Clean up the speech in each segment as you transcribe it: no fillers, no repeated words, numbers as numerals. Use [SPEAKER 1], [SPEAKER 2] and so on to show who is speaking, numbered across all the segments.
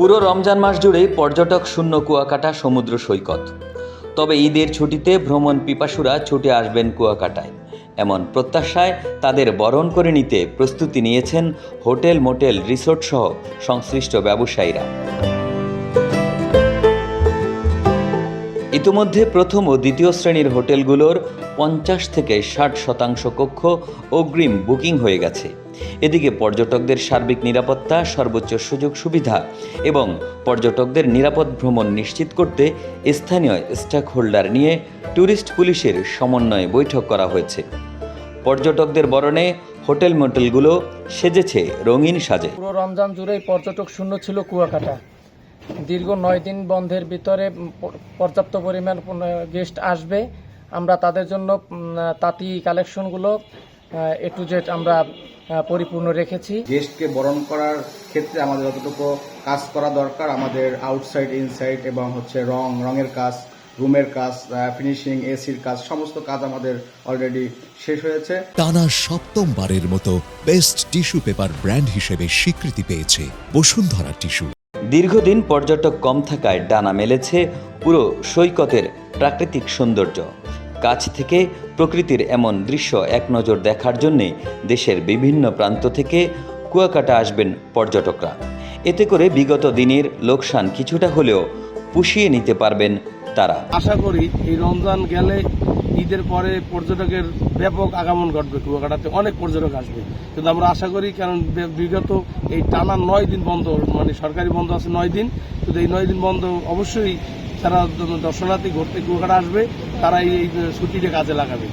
[SPEAKER 1] পুরো রমজান মাস জুড়েই পর্যটক শূন্য কুয়াকাটা সমুদ্র সৈকত। তবে ঈদের ছুটিতে ভ্রমণ পিপাসুরা ছুটে আসবেন কুয়াকাটায়, এমন প্রত্যাশায় তাদের বরণ করে নিতে প্রস্তুতি নিয়েছেন হোটেল, মোটেল, রিসোর্ট সহ সংশ্লিষ্ট ব্যবসায়ীরা। ইতিমধ্যে প্রথম ও দ্বিতীয় শ্রেণীর হোটেলগুলোর 50 থেকে 60% কক্ষ অগ্রিম বুকিং হয়ে গেছে। এদিকে পর্যটকদের সার্বিক নিরাপত্তা, সর্বোচ্চ সুযোগ সুবিধা এবং পর্যটকদের নিরাপদ ভ্রমণ নিশ্চিত করতে স্থানীয় স্টেক হোল্ডার নিয়ে ট্যুরিস্ট পুলিশের সমন্বয়ে বৈঠক করা হয়েছে। পর্যটকদের বরণে হোটেল, মোটেলগুলো সেজেছে রঙিন সাজে।
[SPEAKER 2] পুরো রমজান জুড়েই পর্যটক শূন্য ছিল কুয়াকাটা। দীর্ঘ 9 দিন বন্ধের ভিতরে পর্যাপ্ত পরিমাণ গেস্ট আসবে। আমরা তাদের জন্য তাঁতি কালেকশনগুলো A to Z আমরা পরিপূর্ণ রেখেছি।
[SPEAKER 3] গেস্টকে বরণ করার ক্ষেত্রে আমাদের যতটুকু কাজ করা দরকার, আমাদের আউটসাইড, ইনসাইড এবং রঙের কাজ, রুমের কাজ, ফিনিশিং, এসির কাজ, সমস্ত কাজ আমাদের অলরেডি শেষ হয়েছে।
[SPEAKER 4] টানা 7মবারের মতো বেস্ট টিস্যু পেপার ব্র্যান্ড হিসেবে স্বীকৃতি পেয়েছে বসুন্ধরা টিস্যু।
[SPEAKER 1] দীর্ঘদিন পর্যটক কম থাকায় ডানা মেলেছে পুরো সৈকতের প্রাকৃতিক সৌন্দর্য। কাছ থেকে প্রকৃতির এমন দৃশ্য এক নজর দেখার জন্যে দেশের বিভিন্ন প্রান্ত থেকে কুয়াকাটা আসবেন পর্যটকরা। এতে করে বিগত দিনের লোকসান কিছুটা হলেও পুষিয়ে নিতে পারবেন তারা।
[SPEAKER 5] আশা করি এই রমজান গেলে ঈদের পরে পর্যটকের ব্যাপক আগমন ঘটবে। কুয়াকাটাতে অনেক পর্যটক আসবে, কিন্তু আমরা আশা করি, কারণ বিগত এই টানা 9 দিন বন্ধ, মানে সরকারি বন্ধ আছে 9 দিন, কিন্তু এই 9 দিন বন্ধ অবশ্যই যারা দর্শনার্থী ঘুরতে কুয়াকাটা আসবে তারা এই ছুটিটা কাজে লাগাবে।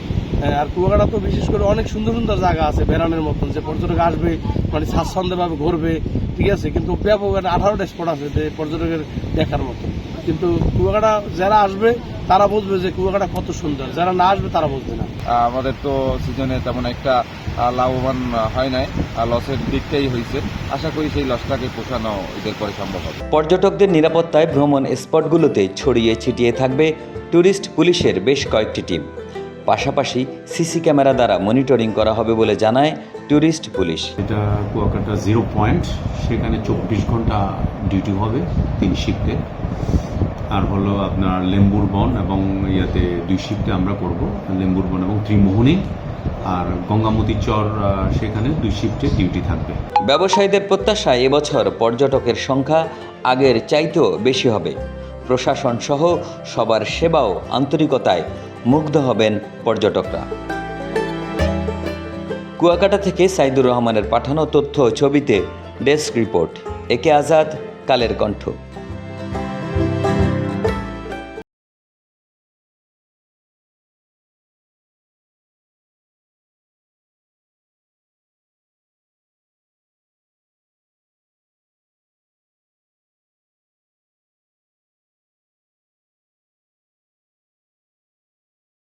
[SPEAKER 5] আর কুয়াকাটা তো বিশেষ করে অনেক সুন্দর সুন্দর জায়গা আছে বেড়ানোর মতন, যে পর্যটক আসবে মানে স্বাচ্ছন্দ্যভাবে ঘুরবে, ঠিক আছে। কিন্তু ব্যাপক 18টা স্পট আছে যে পর্যটকের দেখার মতো, কিন্তু কুয়াকাটা যারা আসবে তারা বুঝবে যে কুয়াকাটা কত সুন্দর, যারা না আসবে তারা বুঝবে না।
[SPEAKER 6] আমাদের তো সিজনে তেমন একটা লাভবান হয় নাই, লসের দিকটাই হয়েছে। আশা করি সেই লসটাকে পোষানো ঈদের পরে সম্ভব হবে।
[SPEAKER 1] পর্যটকদের নিরাপত্তায় ভ্রমণ স্পটগুলোতে ছড়িয়ে ছিটিয়ে থাকবে ট্যুরিস্ট পুলিশের বেশ কয়েকটি টিম। পাশাপাশি সিসি ক্যামেরা দ্বারা মনিটরিং করা হবে বলে জানায় ট্যুরিস্ট পুলিশ।
[SPEAKER 7] এটা কুয়াকাটা 0 পয়েন্ট, সেখানে 24 ঘন্টা ডিউটি হবে 3 শিফটে। আর হলো আপনার লেম্বুর বন এবং ইয়াতে 2 শিফটে আমরা করব, লেম্বুর বন এবং ত্রিমোহনী আর গঙ্গামতি চর, সেখানে 2 শিফটে ডিউটি থাকবে।
[SPEAKER 1] ব্যবসায়ীদের প্রত্যাশায় এবছর পর্যটকের সংখ্যা আগের চাইতেও বেশি হবে। প্রশাসন সহ সবার সেবা ও আন্তরিকতায় মুগ্ধ হবেন পর্যটকরা। কুয়াকাটা থেকে সাইদুর রহমানের পাঠানো তথ্য ছবিতে ডেস্ক রিপোর্ট, একে আজাদ, কালের কণ্ঠ।